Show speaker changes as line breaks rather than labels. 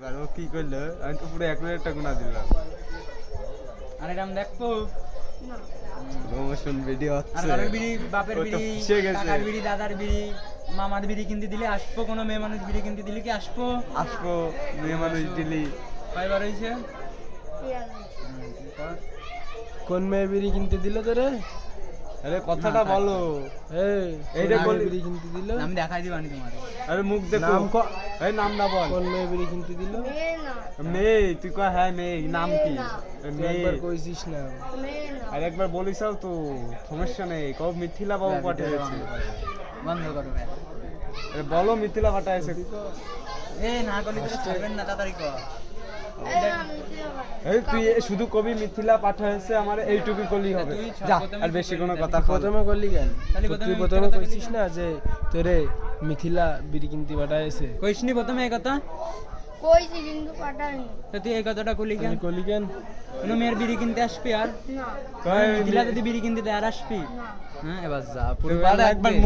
এবার ও কি করলো, আমি তো পুরো 1 মিনিটটা গুণা দিলাম।
আর এটা আমি দেখবো
না
প্রমোশন ভিডিও
আর
হচ্ছে।
কারোর বিড়ি বাপের
ও তো
বিড়ি
ফেঁসে গেছে।
কাকার বিড়ি দাদার বিড়ি মামার বিড়ি কিনতে দিলে আসবো, কোনো মেয়ে মানুষ বিড়ি কিনতে দিলে কি আসবো?
আসবো মেয়ে মানুষ দিলি।
কয়বার হয়েছে?
ইয়ার নেই।
কোন মেয়ে বিড়ি কিনতে দিল তোরে?
আরে কথাটা বলো। এইটা
কোন
বল।
মেয়ে বিড়ি কিনতে দিল?
আমি দেখাই দিবানি তোমার।
আরে মুখ দেখো।
নাম
এই নাম না বল।
কোন মেয়ে বিড়ি কিনতে দিল?
মেয়ে না
মেয়ে, তুই কয় হ্যাঁ মেয়ে, নাম কি?
মেয়ে না।
তুই
মেয়ে।
একবার কইছিস না।
মেয়ে না
আর একবার বলিসাও তো, সমস্যা নেই। কব মিথিলা বাবু পাঠিয়েছে।
বন্ধ করো ভাই।
আরে বলো মিথিলা পাঠাইছে।
এ না করলে তো ছাড়বেন না, তাড়াতাড়ি কর।
এই আমি তুই আবার
এই তুই শুধু কবি মিথিলা পাঠাইছে আমার, এইটুকু করলেই হবে।
তুই
যা,
প্রথমে
আর বেশি
কি
কোনো
করলি?
কথা বল।
প্রথমে করলি কেন?
তাহলে
তুই
প্রথমে
প্রথমে
মিথ্যা কথা
কইছিস না যে তোরে মিথিলা বিড়ি কিনতে পাঠাইছে?
কইসনি প্রথমে এই কথা?
কইছি কিন্তু পাঠাইনি
তো তুই এই কথাটা করলি কেন?
তুই করলি কেন?
কোনো মেয়ের বিড়ি কিনতে আসবি আর
না
কয়
মিথিলা যদি বিড়ি কিনতে দেয় আর আসবি?
না
হ্যাঁ এবার যা পুরো
তুই
পাড়া
একবার
একবার